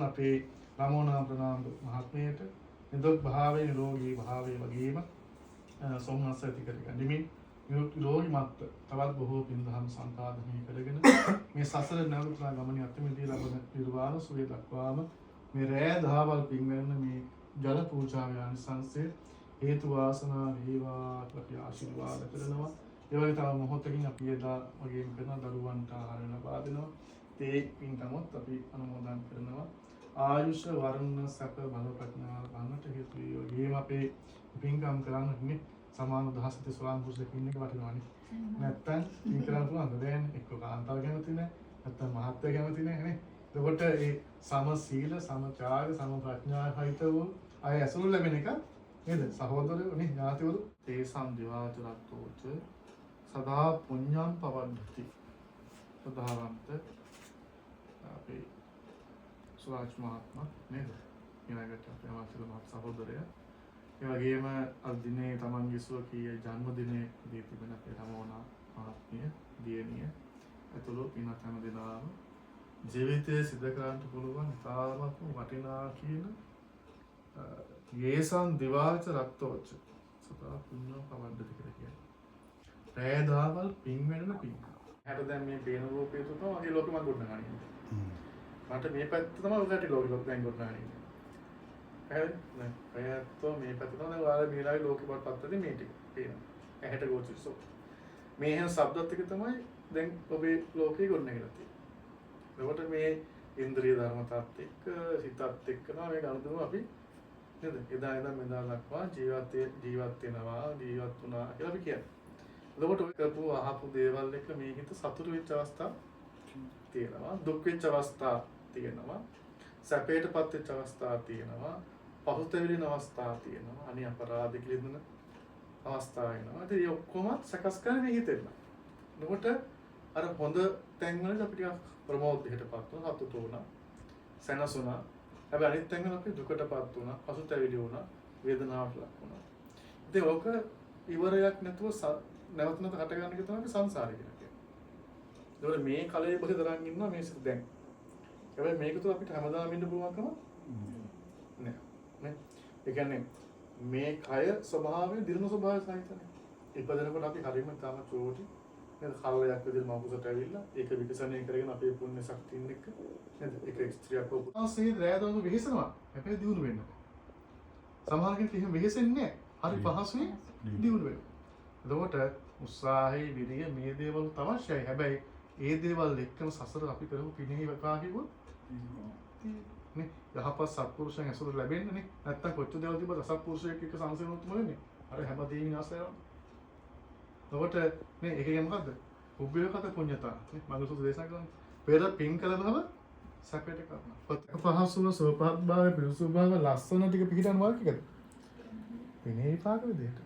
අපේ රමෝනා ප්‍රනාන්දු මහත්මයට නිදුක් භාවයේ නිරෝගී භාවයේ වගේම සොම්නස් ඇති කරගනිමින් නිරෝගී මත්ත තවත් බොහෝ පින්දහම් සම්පාදනය කරගෙන මේ සසර නැවතුනා ගමනේ අත්මිදී ලබන නිර්වාණ සුවය දක්වාම මේ රෑ දහවල් පින්වැන්න මේ ජල පූජාවේ ආනිසංසය හේතු වාසනා වේවා කියලා ආශිර්වාද කරනවා. ඒ වගේ තව මොහොතකින් අපි එදා වගේම කරන දරුවන්ට ආහාර ලබා දෙනවා. ඒ පින්කමත් අපි අනුමෝදන් කරනවා. ආයුෂ වර්ණ සැප බල ප්‍රඥා ගන්නට හේතු වේ. වගේම අපේ පින්කම් කරන්නේ සමාන දහසති සෝවාන් පුරුෂයෙක් ඉන්න එක වටිනවානේ. නැත්තම් පින් කරන්න පුළුවන්ද? දැන් එක්ක කාන්තාව කැමති නැහැ. නැත්තම් මහත්ය කැමති නැහැ නේ. එතකොට ඒ සම සීල, සම ත්‍යාග, සම ප්‍රඥා හිත වූ අය ඇසුරු ලැබෙන එක නේද? සහෝදරයෝ නේ ඥාතිවරු තේ සම්දිවාචරත්තෝච සදා පුඤ්ඤං පවද්දති. සදාවන්ත අපේ සුරාජ් මහත්මයා නේද? ඊළඟට අපේ මාසිල මහත් සහෝදරයා. ඒ වගේම අද දිනේ තමන්ගේ සුවකීය ජන්මදිනයේ දී තිබෙන අපේ රමෝනා මහත්මිය, දියණිය ඇතුළු පින්වත් හැම දෙනාම ජීවිතයේ සිද්ධ කරන්න පුළුවන් තාමත් වටිනා කියන යේසං දිවාච රත්තෝච සදා පුඤ්ඤං පවද්දති කියලා කියන්නේ. රෑ දහවල් පින් වෙනම පින්. හැට දැන් මේ පේන රූපේ තුන වගේ ලෝකෙ මම ගොඩනගන්නේ. මට මේ පැත්ත තමයි උදේට ලෝකෙ දැන් ගොඩනගන්නේ. නෑ පැත්තෝ මේ පැත්ත තමයි ඔයාලා මේලාගේ ලෝකෙ වටපත්තදී මේ ටික පේනවා. ඇහැට ගෝචරිසෝ. මේ හැම શબ્දත් එක තමයි දැන් ඔබේ ලෝකෙ ගොඩනගලා තියෙන්නේ. එතකොට මේ ඉන්ද්‍රිය ධර්මතාවත් එක්ක හිතත් එක්ක තමයි මේ ගනුදෙනු අපි නේද? එදා මෙදා ලක්වා ජීවත් වෙනවා ජීවත් වුණා කියලා අපි කියන්නේ. එතකොට ඔය කරපු අහපු දේවල් එක මේ හිත සතුටු වෙච්ච අවස්ථා තියෙනවා, දුක් වෙච්ච අවස්ථා තියෙනවා, සැපයටපත් වෙච්ච අවස්ථා තියෙනවා, පහුතැවිලෙන අවස්ථා තියෙනවා, අනේ අපරාධ කියලා දෙන අවස්ථා වෙනවා. ඉතින් මේ ඔක්කොම සකස් කරන්නේ මේ හිතෙන්න. එතකොට අර හොඳ තැන්වල අපි ටිකක් ප්‍රමෝදයටපත් වුණා, සතුටු වුණා, සැනසුණා. හැබැයි අනිත් තැන්වල අපි දුකටපත් වුණා, පසුතැවිලි වුණා, වේදනාවට ලක් වුණා. ඉතින් ඕක ඉවරයක් නැතුව නැවත නැවත හට ගන්න එක තමයි සංසාරය කියලා කියන්නේ. ඒතකොට මේ කලයේ බහි දරන් ඉන්නවා මේ සිත දැන්. හැබැයි මේක තුල අපිට හැමදාම ඉන්න පුළුවන්කම නෑ. නේ? ඒ කියන්නේ මේ කය ස්වභාවයෙන් දිනන ස්වභාවය සහිතනේ. ඉපදෙනකොට අපි හරියම තාම චෝටි නේද? කල්ලයක් විදිහට මවුසට ඇවිල්ලා ඒක විකසනය කරගෙන අපේ පුණ්‍ය ශක්තියින් එක්ක නේද? ඒක ස්ත්‍රියක් වුණා. ආසේ රෑදවම වෙහෙසනවා. හැබැයි දියුණු වෙන්න බෑ. සමහර කෙනෙක් එහෙම වෙහෙසෙන්නේ නෑ. හරි පහසුවෙන් දියුණු වෙනවා. එතකොට උත්සාහයේ විදිය මේ දේවල් අවශ්‍යයි. හැබැයි ඒ දේවල් එක්කම සසර අපි කරමු පිනෙහි වකා කිව්වොත් නේ යහපත් සත්පුරුෂයන් ඇසුර ලැබෙන්නේ නේ. නැත්තම් කොච්චර දේවල් තිබ්බද අසත්පුරුෂයෙක් එක්ක සංසයනොත් මොකෙන්නේ? අර හැමදේම විනාශ වෙනවා. එතකොට මේ ඒක කියන්නේ මොකද්ද? උබ්බේකත පුඤ්ඤතා නේ මඟසුසු දේශනා කරන්නේ. පෙර පින් කළ බව සැපයට කරනවා. පහසුන සෝපහත් භාවය පිරිසුදු භාවය ලස්සන ටික පිළිගන්න වාක්‍යකද? පිනේ විපාක විදිහට.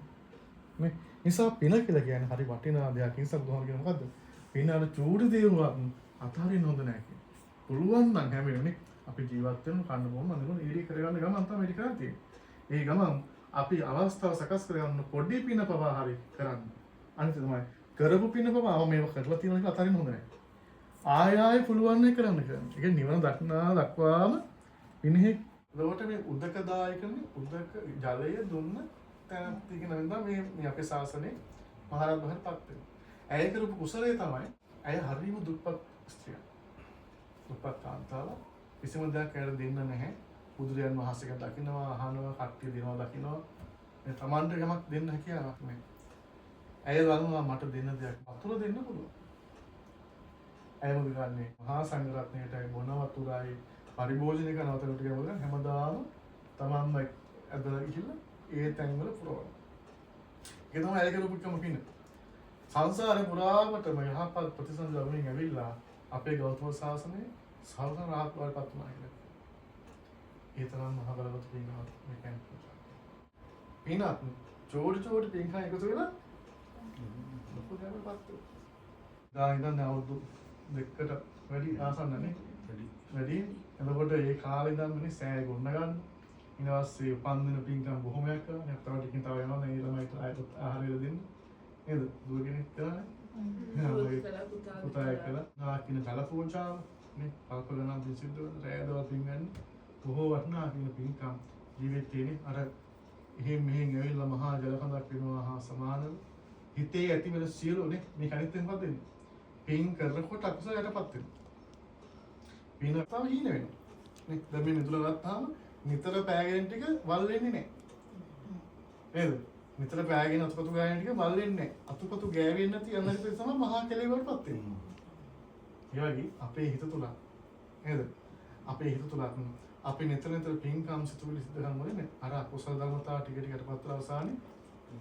මේ නිසා පින කියලා කියන්නේ හරි වටිනා දෙයක්. නිසා බුදුහාම කියන මොකද්ද? පින අර චූටි දේවල් අතහරින්න හොඳ නැහැ කියන්නේ. පුළුවන් නම් හැම වෙලේම අපි ජීවත් වෙන කන්න බොන්න අනිවාර්යයෙන් ඊඩි කරගන්න ගමන් තමයි මේක කරන්නේ. ඒ ගමන් අපි අවස්ථාව සකස් කරගන්න පොඩි පින පවා හරි කරන්න. අනිත් තමයි කරපු පින පවා මේව කරලා තියෙන එක අතහරින්න හොඳ නැහැ. ආය පුළුවන් නේ කරන්න කියන්නේ. ඒ කියන්නේ නිවන දක්වාම පිනෙහි ලෝට මේ උදකදායකනේ උදක ජලය දුන්න තැනක් තියෙන මේ අපේ ශාසනයේ මහරහත් බහටපත් වෙනවා. ඇය කරපු කුසලයේ තමයි ඇය හරිම දුප්පත් ස්ත්‍රියක්. දුප්පත් කාන්තාව කිසිම දෙයක් ඇයට දෙන්න නැහැ. බුදුරයන් වහන්සේට දකින්නවා, අහනවා, කට්ටිය දෙනවා දකින්නවා. මේ තමන්ට යමක් දෙන්න හැකියාවක් නැහැ. ඇය වගේම මට දෙන්න දෙයක් වතුර දෙන්න පුළුවන්. ඇය මොකද කරන්නේ? මහා සංඝරත්නයට බොන වතුරයි පරිභෝජනය කරන වතුර ටික වගේ හැමදාම තමන්ම ඇදලා ගිහිල්ලා ඒ තැන්වල පුරවනවා. ඒක තමයි ඇය කරපු එකම පින. සංසාරේ පුරාවටම යහපත් ප්‍රතිසංස ලැබෙමින් ඇවිල්ලා අපේ ගෞතම සාසනයේ සාසන රහත් වලටපත් වුණා කියලා. ඒ තරම් මහ බලවත් පින්වත් මේ කැම්පස්. පිනත් චෝටි පින්කම් එකතු වෙලා ලොකු දෙයක්පත් වෙනවා. දැන් අවුරුදු දෙකකට වැඩි ආසන්නනේ. වැඩි. එතකොට ඒ කාලේ ඉඳන් මිනිස් සෑය ගොන්න ගන්න. ඊනවස්සේ උපන්දින පින්කම් බොහොමයක් කරනවා. නැත්නම් ටිකකින් තව එනවා නේ ළමයිට ආහාරය දෙන්න. නේද? දුවගෙනෙක් කරන්නේ. පුතා එක්කලා නාකින කල පූජාව නේ කල්ප ගණන් සිද්ධ වෙන රෑදව පින් ගන්න. බොහෝ වටිනා කියන පින්කම් ජීවිතේනේ අර එහෙම මෙහෙන් ඇවිල්ලා මහා ජලකඳක් වෙනවා හා සමානව හිතේ ඇති වෙන සියලුනේ මේ කණිත්තෙන් මොකද වෙන්නේ? පින් කරනකොට අකුසල යටපත් වෙනවා. පින් නැත්නම් හීන වෙනවා. නේ දැන් මේ මිදුල ගත්තාම නිතර පෑගෙන ටික වල් වෙන්නේ නැහැ. නේද? නිතර පෑගෙන අතුපතු ගෑවෙන ටික වල් වෙන්නේ නැහැ. අතුපතු ගෑවෙන්නේ නැති අන්නරිත තමයි මහා කෙලෙ වලටපත් වෙන්නේ. ඒ වගේ අපේ හිත තුල නේද? අපේ හිත තුල අපි නිතර පින්කම් සිතුවිලි සිද්ධ කරනකොට අර අකුසල ධර්මතා ටික ටිකටපත් වෙලා අවසානයේ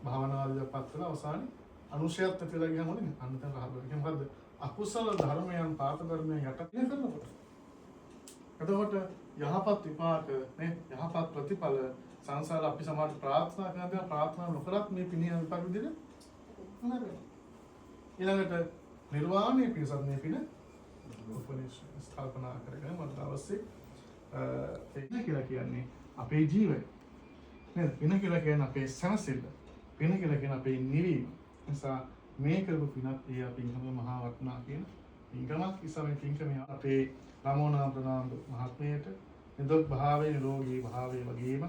භාවනාවලටපත් වෙලා අවසානයේ අනුශයත් නැති වෙලා ගියාම මොකද? අන්න තන රහත් වෙනවා. මොකද්ද? අකුසල ධර්මයන් පාප ධර්මයන් යටපත් කරනකොට. එතකොට යහපත් විපාක නේ යහපත් ප්‍රතිඵල සංසාර අපි සමාජ ප්‍රාර්ථනා කරනවා ප්‍රාර්ථනා නොකරත් මේ පිනිය විපාක විදිහට නේද? ඊළඟට නිර්වාණය පිණිසත් මේ පින උපනිෂ ස්ථාපනා කරගෙන මට අවශ්‍ය පින කියලා කියන්නේ අපේ ජීවය නේද? පින කියලා කියන්නේ අපේ සැනසෙල්ල. පින කියලා කියන්නේ අපේ නිවීම. නිසා මේ කරපු පිනත් ඒ අපින්කම මහා වටිනා කියන පින්කමක් නිසා මේ පින්කම අපේ රමෝනා ප්‍රනාන්දු මහත්මයට නිරෝගී භාවයේ නිරෝගී භාවයේ වගේම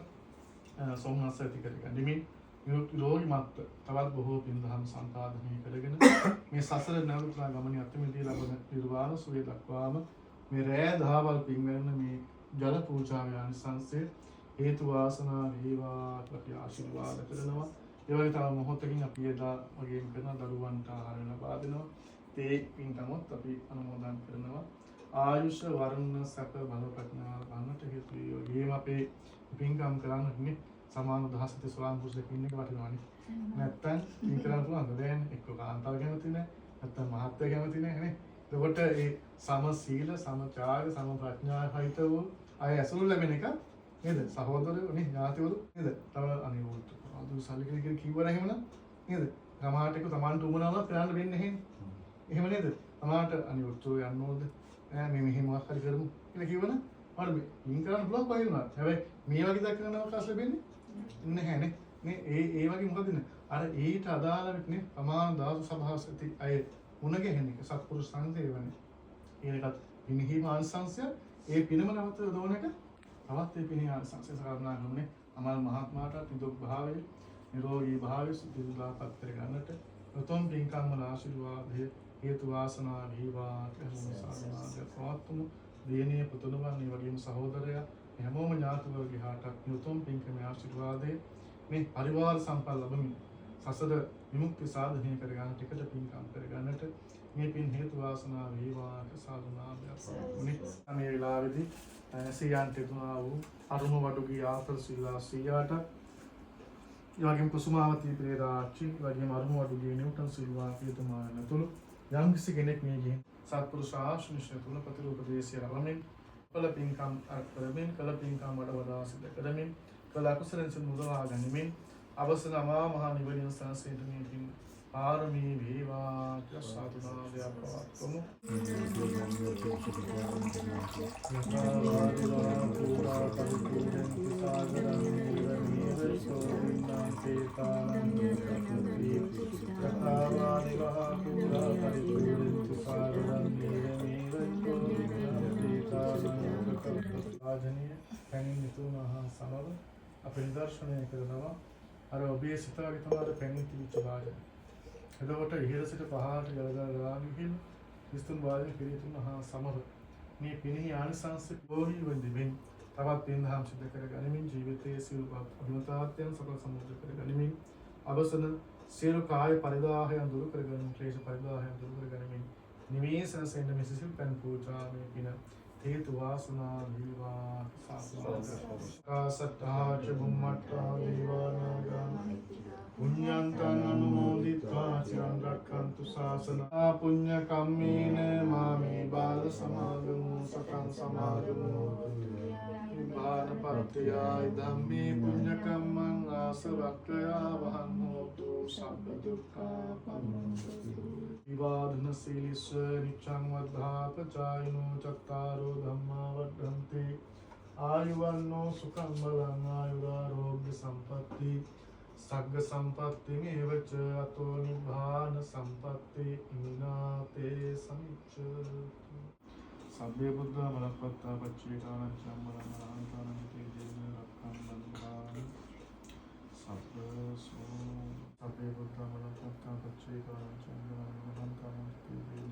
සෝමනස්ස ඇති කරගනිමින් නිරෝගී මත් තවත් බොහෝ පින්දහම් සම්පාදනය කරගෙන මේ සසර නැවතුනා ගමනේ අත්මිදී ලබන නිර්වාණ සුවය දක්වාම මේ රෑ දහවල් පින් වෙන මේ ජල පූජාවේ ආනිසංසය හේතු වාසනා වේවා කියලා ආශිර්වාද කරනවා. ඒ වගේ තව මොහොතකින් අපි එදා වගේම කරන දරුවන්ට ආහාර ලබා දෙනවා. ඒ පින්කමත් අපි අනුමෝදන් කරනවා. ආයුෂ වර්ණ සැප බල ප්‍රඥා වන්නට හේතු වේ. වගේම අපේ පින්කම් කරන්නේ සමාන දහසති ස්වාම පුරුෂ දෙකින් එක වටිනවනේ. නැත්තම් පින් කරන්න පුළුවන්ද? දැන් එක්ක කාන්තාව කැමති නැහැ. නැත්තම් මහත්ය කැමති නැහැ නේ. එතකොට ඒ සම සීල, සම ත්‍යාග, සම ප්‍රඥා හිත වූ අය ඇසුරු ලැබෙන එක නේද? සහෝදරයෝ නේ ඥාතිවරු නේද? තව අනිවුත් අදු සල්ලි කිව්වන එහෙමනම් නේද? සමහරට එක Tamanට උමනාවක් කරන්න වෙන්නේ එහෙම. එහෙම නේද? සමහරට අනිවුත් යන්න ඕනද? මේ මෙහෙම මොකක් හරි කරමු කියලා කිව්වනම් හරි පින් කරන්න පුළුවන් කොහේ වුණත්. හැබැයි මේ වගේ දක් කරන අවකාශ ලැබෙන්නේ නැහැ නේ. මේ ඒ වගේ මොකද නේ? අර ඊට අදාළ වෙන්නේ සමාන දාස සභාසති අය මුණ ගැහෙන එක සත්පුරුෂ සංසේවනේ. ඒකත් පින්හිම ආංශංශය ඒ පිනම නැවත යොදවන එක තවත් ඒ පින්හි ආංශංශය සාධනා කරන්නේ අමල් මහත්මයාට නිදුක් භාවයේ නිරෝගී භාවයේ සුදුසුලාපත් කර ගන්නට උතුම් පින්කම් වල ආශිර්වාදයේ හේතු වාසනා වේවා කියලා සාධනාද පවත්තුමු. දිනේ පුතුණුවන් මේ වගේම සහෝදරයා හැමෝම ඥාති වර්ගය හාටත් උතුම් පින්කමේ ආශිර්වාදයේ මේ පරිවාර සම්පන්න ලැබමින් සසර විමුක්ති සාධනය කර ගන්න ටිකට පින්කම් කර ගන්නට මේ පින් හේතු වාසනා වේවා සාධනාද පවත්තුමු. මේ වෙලාවේදී සියන්ට තුනා වූ අරුම වඩුගේ ආතල් සිල්ලා සියාට ඒ වගේම කුසුමාවතී පෙරේරාච්චි ඒ වගේම අරුම වඩුගේ නිව්ටන් සිල්වා පියතුමා නතුළු යම් කිසි කෙනෙක් මේ ගිහින් සත්පුරුෂ ආශ්‍රය තුල ප්‍රතිරූපදේශය රැවමින් කළ පින්කම් අර්පණයෙන් කළ පින්කම් වඩා සිද්ධ කරමින් කළ අකුසලෙන් මුදවා ගැනීමෙන් අවසන අමා මහ නිවන සංසේත මේ පින් පාරමී වේවා කියලා සාදුනාදයක් පවත්වමු. ආජනීය පැමිණ නිතුන් මහා සමව අප නිදර්ශනය කරනවා අර ඔබේ සිත වගේ තමයි පැමිණ තිබිච්ච වාදනය. එතකොට ඉහළ සිට පහළට ගලගලා ගිහින් විස්තුන් වාදනය පිළිතුන් මහා සමව මේ පිනෙහි ආනිසංස බෝහි වෙන්දිමින් තවත් පින්දහම් සිදු කර ගනිමින් ජීවිතයේ සියලු අභිමතාත්යන් සකල සම්මුඛ කර ගනිමින් අවසන සියලු කාය පරිදාහයන් දුරු කර ගනිමින් ක්ලේශ පරිදාහයන් දුරු කර ගනිමින් නිමේෂණ සෙන්න මෙසිසිල් පන් පූජා මේ පින හේතු වාසනා වේවා සත්තා ච බුම්මත්තා දේවානාගා පුඤ්ඤන්තං අනුමෝදිत्वा චිරං රක්ඛන්තු ශාසනං පුඤ්ඤ කම්මේන මාමේ බාල සමාගමෝ සතං සමාගමෝ නිබ්බානපත්ත්‍යා ධම්මේ පුඤ්ඤ කම්මං ආසවක්ඛයා වහං හෝතු සබ්බ දුක්ඛා පමුච්ඡතු විවාදන සීලිස්ස නිච්ඡං වද්ධාපචායිනෝ චත්තාරෝ ධම්මා වද්ධන්ති ආයුවන්නෝ සුඛං බලං ආයුරාෝග්‍ය සම්පatti සග්ග සම්පatti මේවච අතෝ නිබ්බාන සම්පatti ඉමිනාතේ සමිච්ඡතු සබ්බේ බුද්ධ බලපත්තා පච්චේකාන චම්මලං ඒ බුද්ධමල පුත්තා පච්චේ කාරං චන්දනං මහන්තාං තීවි